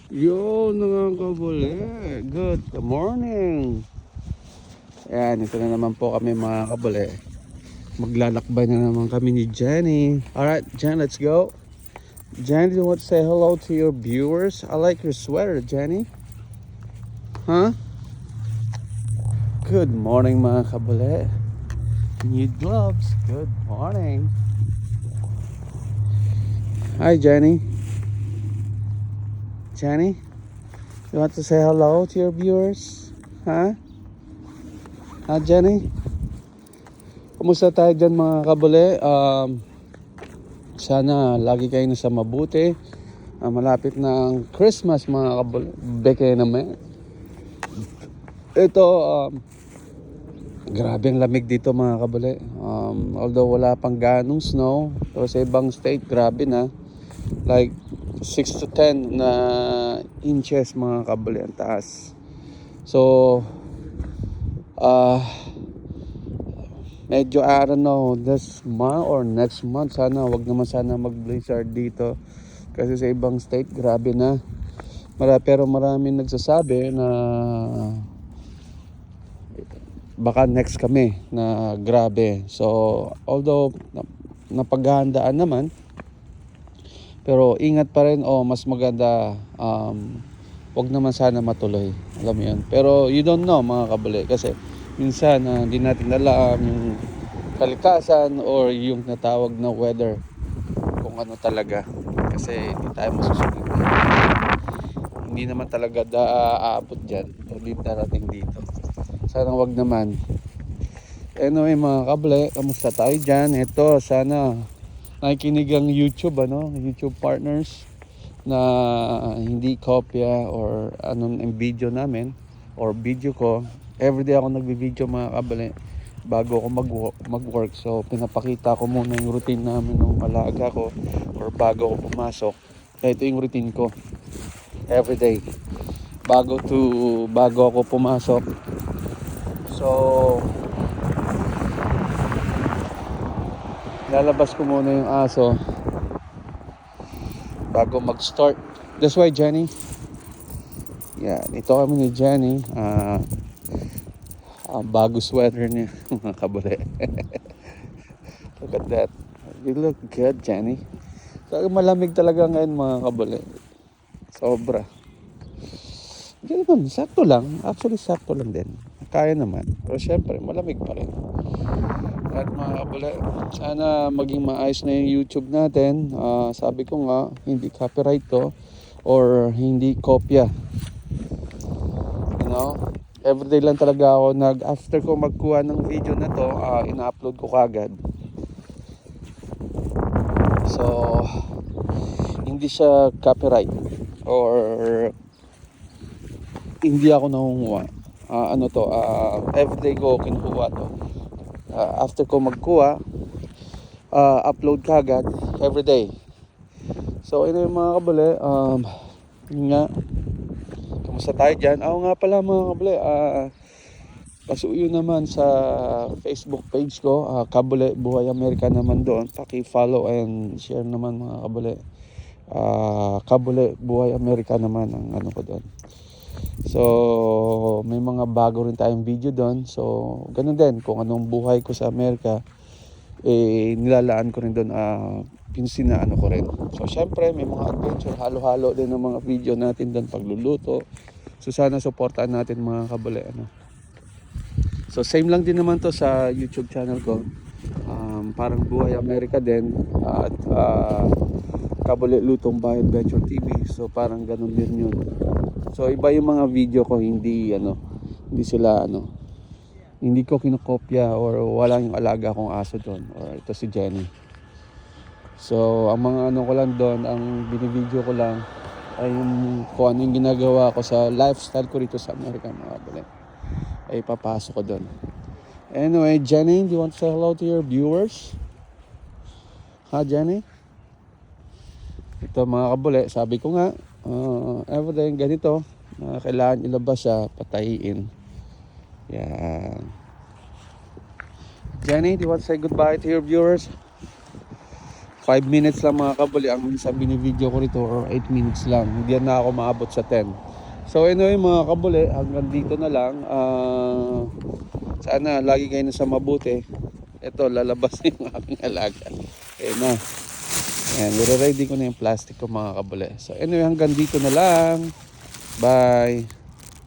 Yo, nakakabuli. Good morning. Ayan, ito na naman po kami mga kabuli. Maglalakbay na naman kami ni Jenny. Alright, Jen, let's go. Jenny, do you want to say hello to your viewers? I like your sweater, Jenny. Huh? Good morning mga kabuli. New gloves. Good morning. Hi, Jenny. Jenny, you want to say hello to your viewers? Huh? Huh, Jenny? Kumusta tayo dyan mga kabuli? Sana lagi kayo nasa mabuti. Malapit na ang Christmas mga kabuli. Beke naman. Ito, grabe ang lamig dito mga kabuli. Although wala pang ganong snow, pero sa ibang state, grabe na. Like 6 to 10 na inches mga kabuli ang taas. So, medyo I don't know, this month or next month, sana wag naman sana mag blizzard dito. Kasi sa ibang state, grabe na. Pero maraming nagsasabi na baka next kami na grabe. So, although napaghahandaan naman, pero ingat pa rin, mas maganda, wag naman sana matuloy. Alam mo yun. Pero you don't know mga kabuli, kasi minsan hindi natin alam yung kalikasan or yung natawag na weather kung ano talaga. Kasi hindi tayo masusunod. Hindi naman talaga aabot dyan. Hindi darating dito. Sana wag naman. Anyway mga kabuli, kamusta tayo dyan? Ito, sana nakikinig ang YouTube, YouTube partners na hindi kopya or anong video namin or video ko. Everyday ako nagbi-video mga kabali bago ako mag-work. So pinapakita ko muna yung routine namin ng alaga ko or bago ako pumasok. Ito yung routine ko everyday bago ako pumasok. So lalabas ko muna yung aso bago mag-start. That's why Jenny. Yeah, ito kami ni Jenny. Bago sweater niya mga kabuli. Look at that. You look good, Jenny. So, malamig talaga ngayon mga kabuli. Sobra. Hindi naman, sakto lang. Actually, sakto lang din. Kaya naman. Pero syempre, malamig pa rin. At mga kabuli, sana maging maayos na yung YouTube natin. Sabi ko nga, hindi copyright to or hindi kopya. You know? Everyday lang talaga ako after ko magkuha ng video na to, ina-upload ko kagad. So, hindi siya copyright or hindi ako nangunguha. Everyday ko kinukuha to. After ko magkuha, upload kagad everyday. So, ito yung mga kabuli, yun nga. Kamusta tayo dyan? Ako nga pala mga kabuli, pasuyo naman sa Facebook page ko, Kabuli Buhay Amerika naman doon. Paki-follow and share naman mga kabuli. Kabuli Buhay Amerika naman ang ano ko doon. So may mga bago rin tayong video doon. So ganun din, kung anong buhay ko sa Amerika, nilalaan ko rin doon, pinsinaano ko rin. So syempre may mga adventure, halo-halo din ng mga video natin doon, pagluluto. So sana supportahan natin mga kabuli. So same lang din naman to sa YouTube channel ko. Parang Buhay Amerika din at Kabuli Lutong Bahay Adventure TV. So parang ganun din yun. So iba yung mga video ko, hindi hindi ko kinokopya or wala yung alaga kong aso doon or ito si Jenny. So ang mga ko lang doon, ang binivideo ko lang ay yung kung ano yung ginagawa ko sa lifestyle ko rito sa Amerika mga kabuli, ay papasok ko doon. Anyway, Jenny, do you want to say hello to your viewers? Jenny? Ito mga kabuli, sabi ko nga, everyday ganito, kailangan ilabas siya, patayin. Yan. Jenny, do you want to say goodbye to your viewers? 5 minutes lang mga kabuli ang isang binibideo ko rito, or 8 minutes lang. Hindi na ako maabot sa 10. So anyway mga kabuli, hanggang dito na lang. Sana lagi kayo nasa mabuti. Ito, lalabas na yung aking alaga. Ayan na. Ayan, nire-ready ko na yung plastic ko mga kabuli. So anyway, hanggang dito na lang. Bye.